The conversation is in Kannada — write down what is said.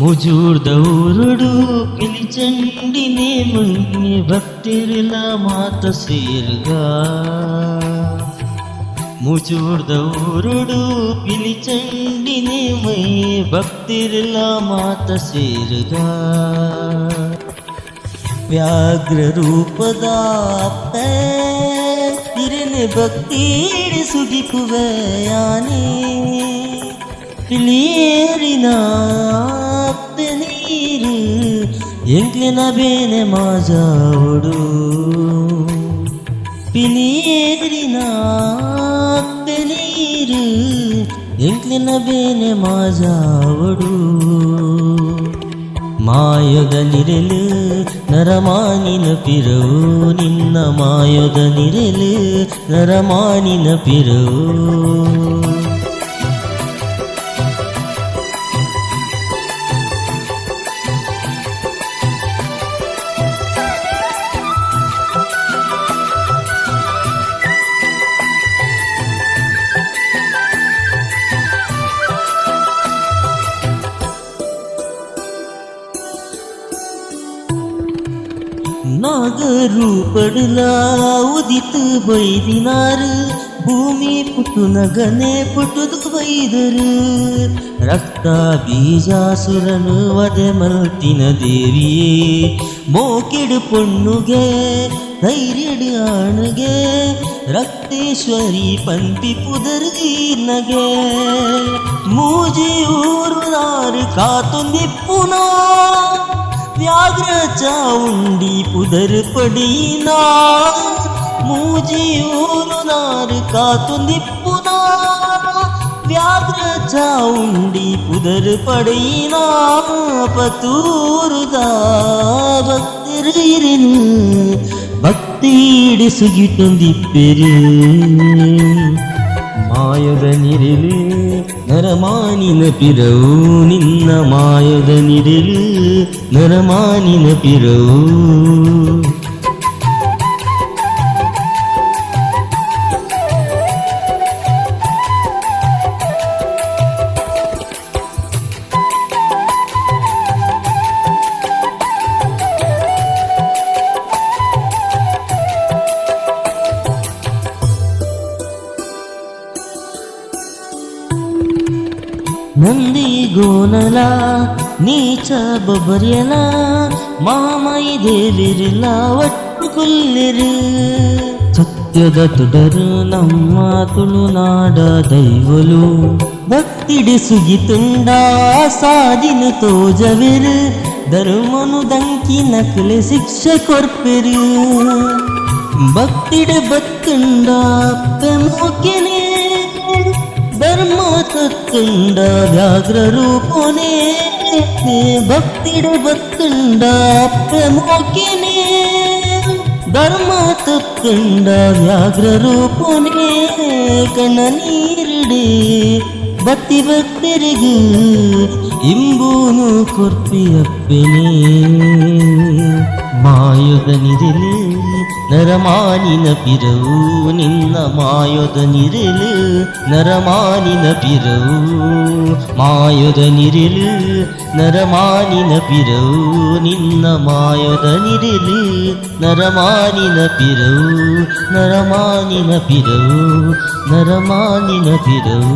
ముజూర్దౌరుడు పిలిచండినేమని భక్తిరిలా మాత సేరుగా ముజూర్దౌరుడు పిలిచండినేమై భక్తిరిలా మాత ಸೇರುಗಾ ವ್ಯಾಘ್ರ ರೂಪದಾಪ್ತ ತಿರನೆ ಭಕ್ತಿಡಿ ಸುಗಿಪುವೆಯಾನೆ ಪಿಲಿಯೇರಿನ ನೀರು ಎಂಕ್ಲಿನ ಬೇನೆ ಮಾಜಾವಡು ಪಿಲಿಯೇರಿನ ನೀರು ಎಂಕ್ಲಿನ ಬೇನೆ ಮಾಜಾವಡು ಮಾಯದ ನಿರಲು ನರಮಾನಿನ ಪಿರವು ನಿನ್ನ ಮಾಯದ ನಿರಲು ನರಮಾನಿನ ಪಿರವು ನಾಗರೂಪಡಲಾ ಉದಿತ ಬೈದಿನಾರು ಭೂಮಿ ಪುಟುನಗನೆ ಪುಟುದು ಬೈದರು ರಕ್ತ ಬೀಜಾಸುರನು ವಧೆ ಮಲ್ತಿನ ದೇವಿಯೇ ಮೋಕಿಡು ಪೊಣ್ಣುಗೆ ಧೈರ್ಯಡು ಆಣಗೆ ರಕ್ತೇಶ್ವರಿ ಪಂಪಿ ಪುದರ್ಗೀರ್ನಗೆ ಮೂಜಿ ಊರುನಾರು ಕಾತೊಂದಿಪ್ಪುನಾ ವ್ಯಾಘ್ರ ಚಾವುಂಡಿ ಪುದರ್ ಪಡೀನಾ ಮೂಜಿ ಊರುನಾರು ಕಾತೊಂದಿಪ್ಪುನಾ ವ್ಯಾಘ್ರ ಚಾವುಂಡಿ ಪುದರ್ ಪಡೀನಾ ಪತೂರುದ ಭಕ್ತರಿರಿನು ಭಕ್ತಿಡಿ ಸುಗಿಟೊಂದಿಪ್ಪೆರು ಮಾಯದ ನಿರಲು ನರಮಾನಿನ ಪಿರವು ನಿನ್ನ ಮಾಯದ ನಿರಲು ನರಮಾನಿನ ಪಿರವು ನಂದಿ ಗೋನಲ ನೀಚ ಬೊಬ್ಬರಿಯಲ ಮಾಮೈ ದೇವಿರಿಲ್ಲ ಒಟ್ಟು ಕೊಲ್ಲಿರು ಸತ್ಯದ ತುಡರು ನಮ್ಮ ತುಳುನಾಡ ದೈವಲು ಭಕ್ತಿಡಿ ಸುಗಿತುಂಡ ಸಾದಿನ ತೋಜವೆರು ಧರ್ಮನು ದಂಕಿ ನಕಲೆ ಶಿಕ್ಷೆ ಕೊರ್ಪೆರು ಭಕ್ತಿಡೆ ಬತ್ತುಂಡ ಪೆಮೋಕೆನೆ ಧರ್ಮ ತತ್ತುಂಡ ವ್ಯಾಘ್ರ ರೂಪನೆ ಭಕ್ತಿಡೆ ಬತ್ತುಂಡ ಪ್ರಮೋಕಿನೇ ಧರ್ಮ ತತ್ತುಂಡ ವ್ಯಾಘ್ರ ರೂಪನೆ ಕಣ ನೀರಿಡೆ ಭಕ್ತಿ ಭಕ್ತರಿಗೂ ಇಂಬೂನು ಕೊರ್ಪಿಯಪ್ಪೆನೇ ಮಾಯದ ನಿರಲು ನರಮಾನಿನ ಪಿರವು ನಿನ್ನ ಮಾಯದ ನಿರಲು ನರಮಾನಿನ ಪಿರವು ಮಾಯದ ನಿರಲು ನರಮಾನಿನ ಪಿರವು ನಿನ್ನ ಮಾಯದ ನಿರಲು ನರಮಾನಿನ ಪಿರವು ನರಮಾನಿನ ಪಿರವು ನರಮಾನಿನ ಪಿರವು